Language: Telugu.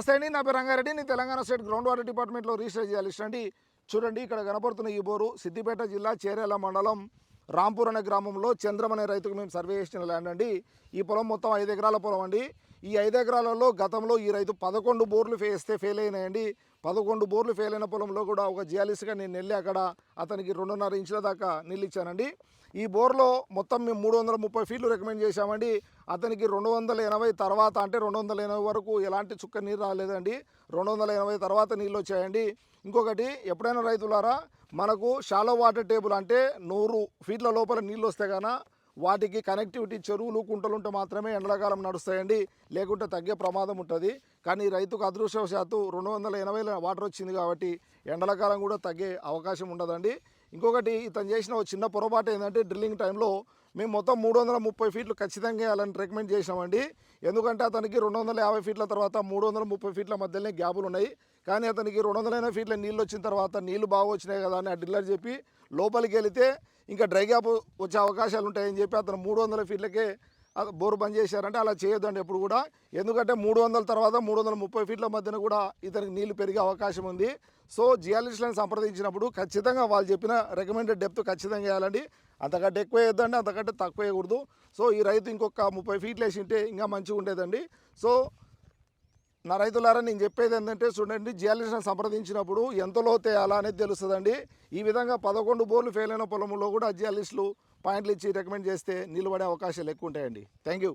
నమస్తే అండి, నా పేరు రంగారెడ్డి. నేను తెలంగాణ స్టేట్ గ్రౌండ్ వాటర్ డిపార్ట్మెంట్లో రిజిస్టర్ జియాలిస్ట్ అండి. చూడండి, ఇక్కడ కనపడుతున్న ఈ బోరు సిద్దిపేట జిల్లా చేరేల మండలం రాంపూర్ అనే గ్రామంలో చంద్రం అనే రైతుకు మేము సర్వే చేసిన ల్యాండ్ అండి. ఈ పొలం మొత్తం 5 ఎకరాల పొలం అండి. ఈ 5 ఎకరాలలో గతంలో ఈ రైతు 11 బోర్లు వేస్తే ఫెయిల్ అయినాయండి. 11 బోర్లు ఫెయిల్ అయిన పొలంలో కూడా ఒక జియాలిస్ట్గా నేను వెళ్ళి అక్కడ అతనికి 2.5 ఇంచుల దాకా నీళ్ళు ఇచ్చానండి. ఈ బోర్లో మొత్తం మేము 330 ఫీట్లు రికమెండ్ చేశామండి. అతనికి 280 తర్వాత, అంటే 280 వరకు ఎలాంటి చుక్క నీరు రాలేదండి. 280 తర్వాత నీళ్ళు వచ్చాయండి. ఇంకొకటి, ఎప్పుడైనా రైతులారా, మనకు షాలో వాటర్ టేబుల్ అంటే 100 ఫీట్ల లోపల నీళ్ళు వస్తే కానీ వాటికి కనెక్టివిటీ చెరువులు కుంటలు ఉంటే మాత్రమే ఎండాకాలం నడుస్తాయండి, లేకుంటే తగ్గే ప్రమాదం ఉంటుంది. కానీ రైతుకు అదృష్టవశాత్తు 280 వాటర్ వచ్చింది కాబట్టి ఎండాకాలం కూడా తగ్గే అవకాశం ఉండదండి. ఇంకొకటి, ఇతను చేసిన ఒక చిన్న పొరపాటు ఏంటంటే, డ్రిల్లింగ్ టైంలో మేము మొత్తం 330 ఫీట్లు ఖచ్చితంగా వేయాలని రికమెండ్ చేసామండి. ఎందుకంటే అతనికి 250 ఫీట్ల తర్వాత 330 ఫీట్ల మధ్యలోనే గ్యాపులు ఉన్నాయి. కానీ అతనికి 280 ఫీట్ల నీళ్ళు వచ్చిన తర్వాత నీళ్ళు బాగా వచ్చినాయి కదా అని ఆ డ్రిల్లర్ చెప్పి లోపలికి వెళితే ఇంకా డ్రై గ్యాప్ వచ్చే అవకాశాలు ఉంటాయని చెప్పి అతను 300 ఫీట్లకే బోరు బంద్ చేశారంటే అలా చేయొద్దండి ఎప్పుడు కూడా. ఎందుకంటే 300 తర్వాత 330 ఫీట్ల మధ్యన కూడా ఇతనికి నీళ్లు పెరిగే అవకాశం ఉంది. సో జియాలిస్ట్లను సంప్రదించినప్పుడు ఖచ్చితంగా వాళ్ళు చెప్పిన రికమెండెడ్ డెప్త్ ఖచ్చితంగా వేయాలండి. అంతకంటే ఎక్కువ వేయొద్దండి, అంతకంటే తక్కువ వేయకూడదు. సో ఈ రైతు ఇంకొక 30 ఫీట్లు వేసింటే ఇంకా మంచిగా ఉండేదండి. సో నా రైతులారా, నేను చెప్పేది ఏంటంటే, చూడండి, జియాలిస్ట్లను సంప్రదించినప్పుడు ఎంత లోతు వేయాలా అనేది తెలుస్తుందండి. ఈ విధంగా 11 బోర్లు ఫెయిల్ అయిన పొలంలో కూడా జియాలిస్టులు పాయింట్లు ఇచ్చి రికమెండ్ చేస్తే నిలబడే అవకాశాలు ఎక్కువ ఉంటాయండి. Thank you.